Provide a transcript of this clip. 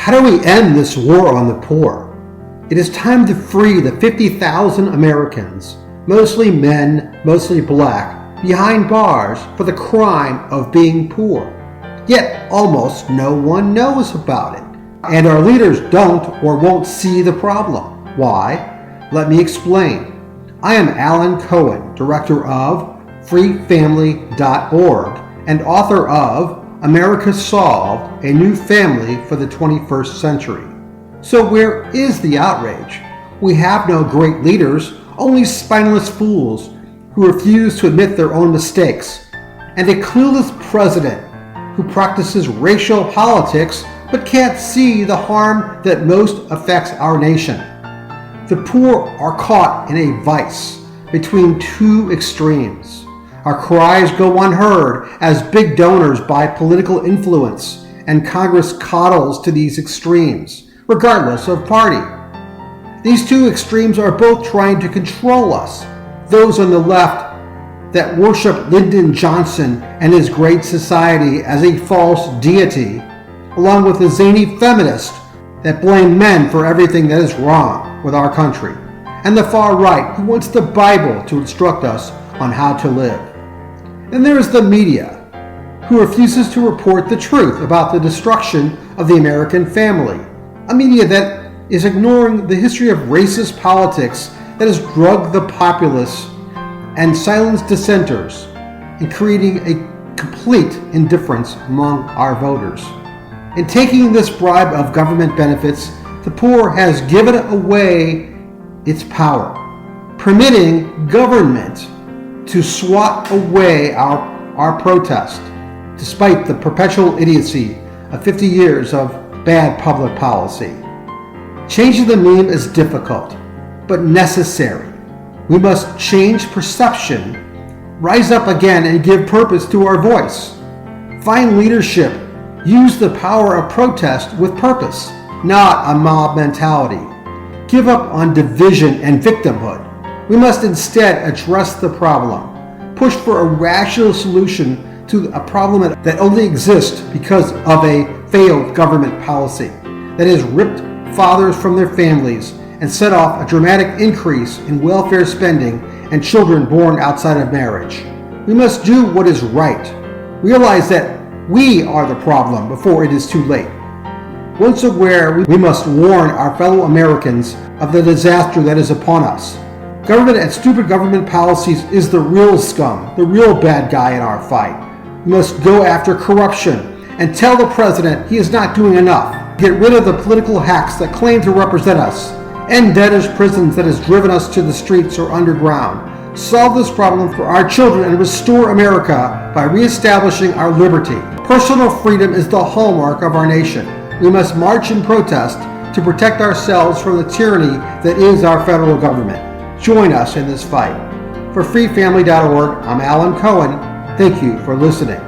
How do we end this war on the poor? It is time to free the 50,000 Americans, mostly men, mostly black, behind bars for the crime of being poor. Yet almost no one knows about it. And our leaders don't or won't see the problem. Why? Let me explain. I am Alan Cohen, director of freefamily.org and author of America Solved, A New Family for the 21st Century. So where is the outrage? We have no great leaders, only spineless fools who refuse to admit their own mistakes, and a clueless president who practices racial politics but can't see the harm that most affects our nation. The poor are caught in a vice between two extremes. Our cries go unheard as big donors buy political influence, and Congress coddles to these extremes, regardless of party. These two extremes are both trying to control us. Those on the left that worship Lyndon Johnson and his Great Society as a false deity, along with the zany feminists that blame men for everything that is wrong with our country, and the far right who wants the Bible to instruct us on how to live. Then there is the media, who refuses to report the truth about the destruction of the American family, a media that is ignoring the history of racist politics that has drugged the populace and silenced dissenters, and creating a complete indifference among our voters. In taking this bribe of government benefits, the poor has given away its power, permitting government to swat away our protest, despite the perpetual idiocy of 50 years of bad public policy. Changing the meme is difficult, but necessary. We must change perception, rise up again and give purpose to our voice. Find leadership, use the power of protest with purpose, not a mob mentality. Give up on division and victimhood. We must instead address the problem, push for a rational solution to a problem that only exists because of a failed government policy that has ripped fathers from their families and set off a dramatic increase in welfare spending and children born outside of marriage. We must do what is right. Realize that we are the problem before it is too late. Once aware, we must warn our fellow Americans of the disaster that is upon us. Government and stupid government policies is the real scum, the real bad guy in our fight. We must go after corruption and tell the president he is not doing enough. Get rid of the political hacks that claim to represent us. End debtors' prisons that has driven us to the streets or underground. Solve this problem for our children and restore America by reestablishing our liberty. Personal freedom is the hallmark of our nation. We must march and protest to protect ourselves from the tyranny that is our federal government. Join us in this fight. For freefamily.org, I'm Alan Cohen. Thank you for listening.